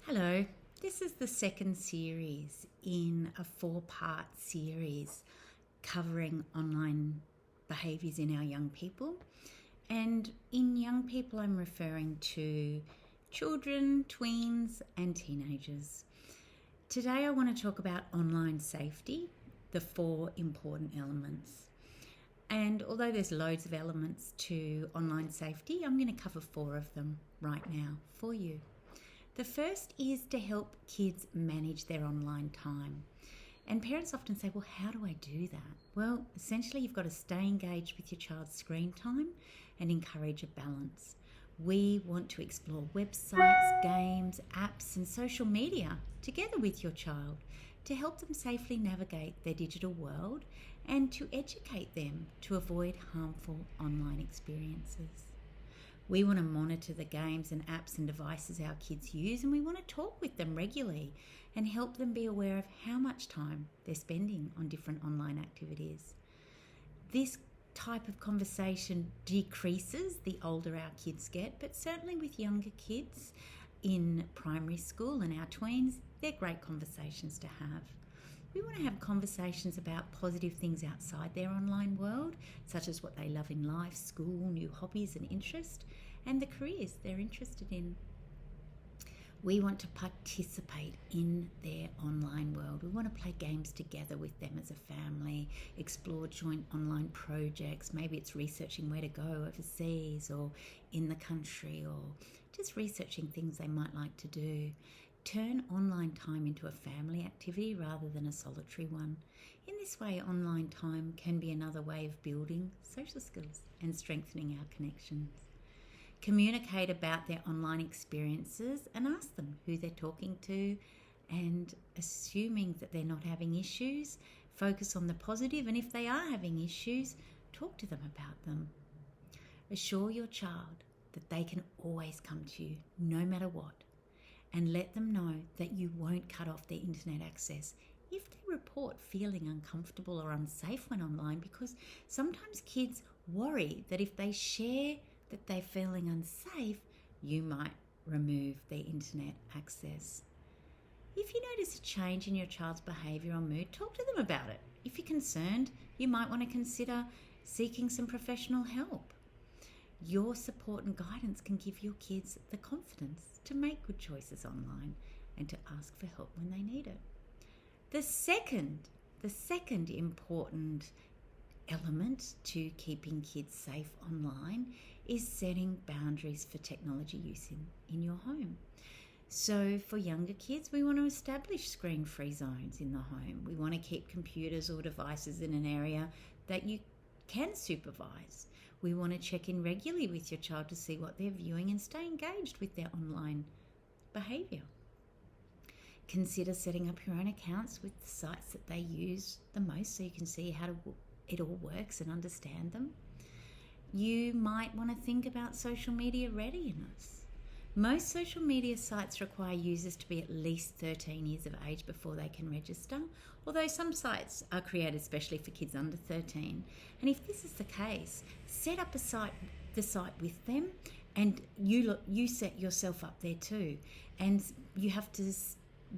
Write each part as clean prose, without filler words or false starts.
Hello, this is the second series in a four-part series covering online behaviours in our young people. And in young people, I'm referring to children, tweens, and teenagers. Today, I want to talk about online safety, the four important elements. And although there's loads of elements to online safety, I'm going to cover four of them right now for you. The first is to help kids manage their online time. And parents often say, well, how do I do that? Well, essentially, you've got to stay engaged with your child's screen time and encourage a balance. We want to explore websites, games, apps, and social media together with your child to help them safely navigate their digital world and to educate them to avoid harmful online experiences. We want to monitor the games and apps and devices our kids use, and we want to talk with them regularly and help them be aware of how much time they're spending on different online activities. This type of conversation decreases the older our kids get, but certainly with younger kids in primary school and our tweens, they're great conversations to have. We want to have conversations about positive things outside their online world, such as what they love in life, school, new hobbies and interests, and the careers they're interested in. We want to participate in their online world. We want to play games together with them as a family, explore joint online projects. Maybe it's researching where to go overseas or in the country, or just researching things they might like to do. Turn online time into a family activity rather than a solitary one. In this way, online time can be another way of building social skills and strengthening our connections. Communicate about their online experiences and ask them who they're talking to, and assuming that they're not having issues, focus on the positive, and if they are having issues, talk to them about them. Assure your child that they can always come to you no matter what, and let them know that you won't cut off their internet access if they report feeling uncomfortable or unsafe when online, because sometimes kids worry that if they share that they're feeling unsafe, you might remove their internet access. If you notice a change in your child's behaviour or mood, talk to them about it. If you're concerned, you might want to consider seeking some professional help. Your support and guidance can give your kids the confidence to make good choices online and to ask for help when they need it. The second important element to keeping kids safe online is setting boundaries for technology use in your home. So for younger kids, we want to establish screen-free zones in the home. We want to keep computers or devices in an area that you can supervise. We want to check in regularly with your child to see what they're viewing and stay engaged with their online behaviour. Consider setting up your own accounts with the sites that they use the most so you can see how it all works and understand them. You might want to think about social media readiness. Most social media sites require users to be at least 13 years of age before they can register, although some sites are created especially for kids under 13. And if this is the case, set up the site with them, and you set yourself up there too. And you have to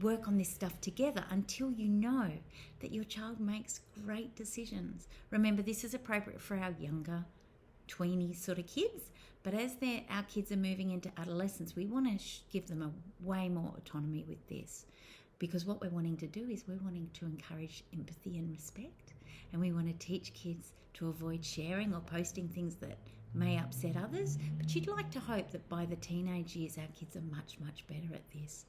work on this stuff together until you know that your child makes great decisions. Remember, this is appropriate for our younger tweeny sort of kids, but as our kids are moving into adolescence, we want to give them a way more autonomy with this, because what we're wanting to do is we're wanting to encourage empathy and respect, and we want to teach kids to avoid sharing or posting things that may upset others. But you'd like to hope that by the teenage years our kids are much, much better at this.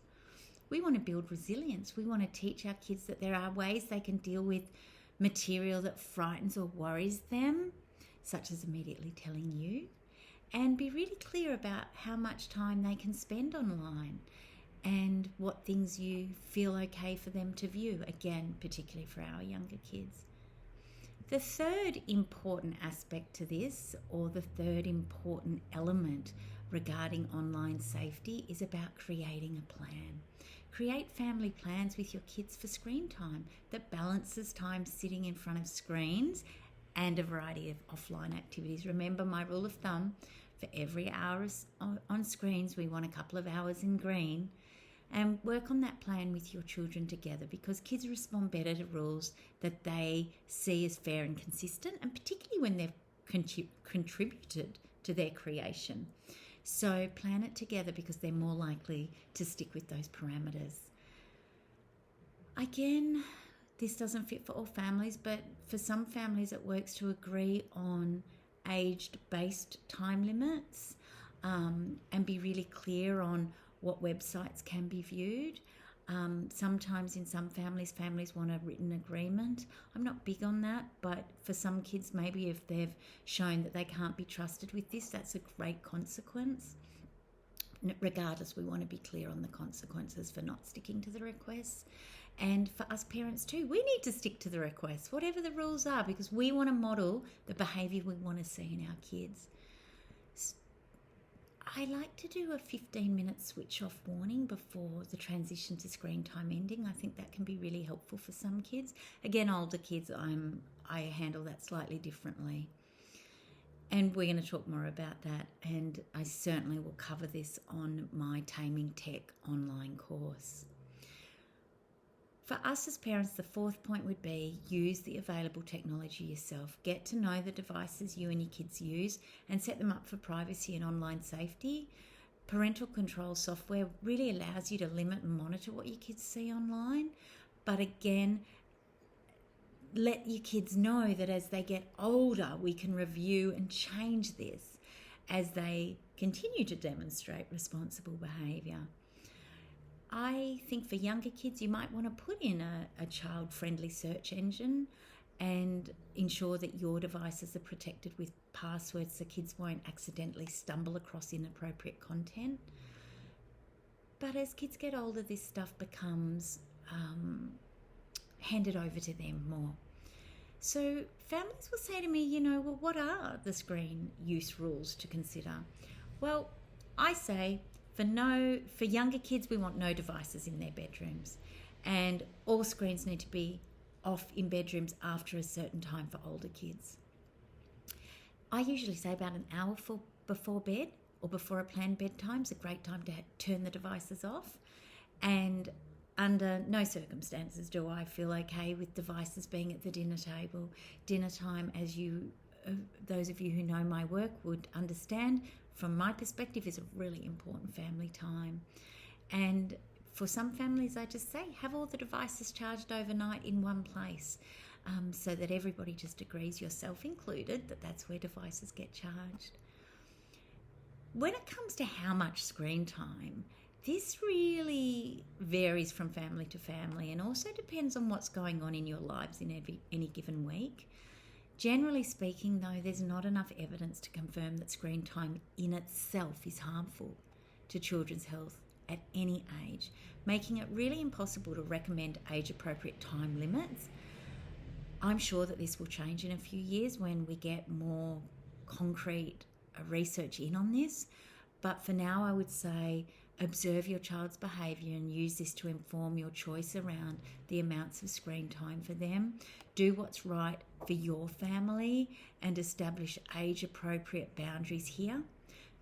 We want to build resilience. We want to teach our kids that there are ways they can deal with material that frightens or worries them, such as immediately telling you, and be really clear about how much time they can spend online and what things you feel okay for them to view, again, particularly for our younger kids. The third important aspect to this, or the third important element regarding online safety, is about creating a plan. Create family plans with your kids for screen time that balances time sitting in front of screens and a variety of offline activities. Remember my rule of thumb, for every hour on screens, we want a couple of hours in green. and work on that plan with your children together, because kids respond better to rules that they see as fair and consistent, and particularly when they've contributed to their creation. So plan it together because they're more likely to stick with those parameters. Again, this doesn't fit for all families, but for some families it works to agree on age-based time limits, and be really clear on what websites can be viewed. Sometimes in some families want a written agreement. I'm not big on that, but for some kids, maybe if they've shown that they can't be trusted with this, that's a great consequence. Regardless, we want to be clear on the consequences for not sticking to the requests. And for us parents too, we need to stick to the requests, whatever the rules are, because we want to model the behaviour we want to see in our kids. I like to do a 15-minute switch off warning before the transition to screen time ending. I think that can be really helpful for some kids. Again, older kids, I handle that slightly differently. And we're going to talk more about that, and I certainly will cover this on my Taming Tech online course. For us as parents, the fourth point would be use the available technology yourself. Get to know the devices you and your kids use and set them up for privacy and online safety. Parental control software really allows you to limit and monitor what your kids see online. But again, let your kids know that as they get older, we can review and change this as they continue to demonstrate responsible behaviour. I think for younger kids, you might want to put in a child-friendly search engine and ensure that your devices are protected with passwords so kids won't accidentally stumble across inappropriate content. But as kids get older, this stuff becomes handed over to them more. So families will say to me, well, what are the screen use rules to consider? Well, I say, for younger kids, we want no devices in their bedrooms, and all screens need to be off in bedrooms after a certain time for older kids. I usually say about an hour before bed or before a planned bedtime is a great time to turn the devices off, and under no circumstances do I feel okay with devices being at the dinner table. Dinner time, as those of you who know my work would understand, from my perspective, is a really important family time. And for some families, I just say, have all the devices charged overnight in one place, so that everybody just agrees, yourself included, that that's where devices get charged. When it comes to how much screen time, this really varies from family to family and also depends on what's going on in your lives in any given week. Generally speaking, though, there's not enough evidence to confirm that screen time in itself is harmful to children's health at any age, making it really impossible to recommend age-appropriate time limits. I'm sure that this will change in a few years when we get more concrete research in on this, but for now I would say observe your child's behaviour and use this to inform your choice around the amounts of screen time for them. Do what's right for your family and establish age-appropriate boundaries here.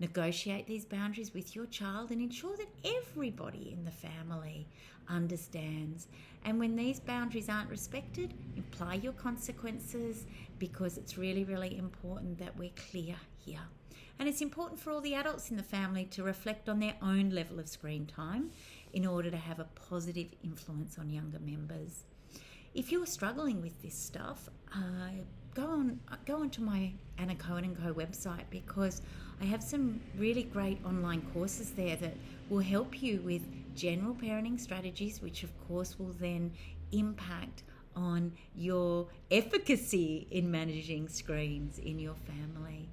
Negotiate these boundaries with your child and ensure that everybody in the family understands. And when these boundaries aren't respected, apply your consequences, because it's really, really important that we're clear here. And it's important for all the adults in the family to reflect on their own level of screen time in order to have a positive influence on younger members. If you're struggling with this stuff, go onto my Anna Cohen & Co website, because I have some really great online courses there that will help you with general parenting strategies, which of course will then impact on your efficacy in managing screens in your family.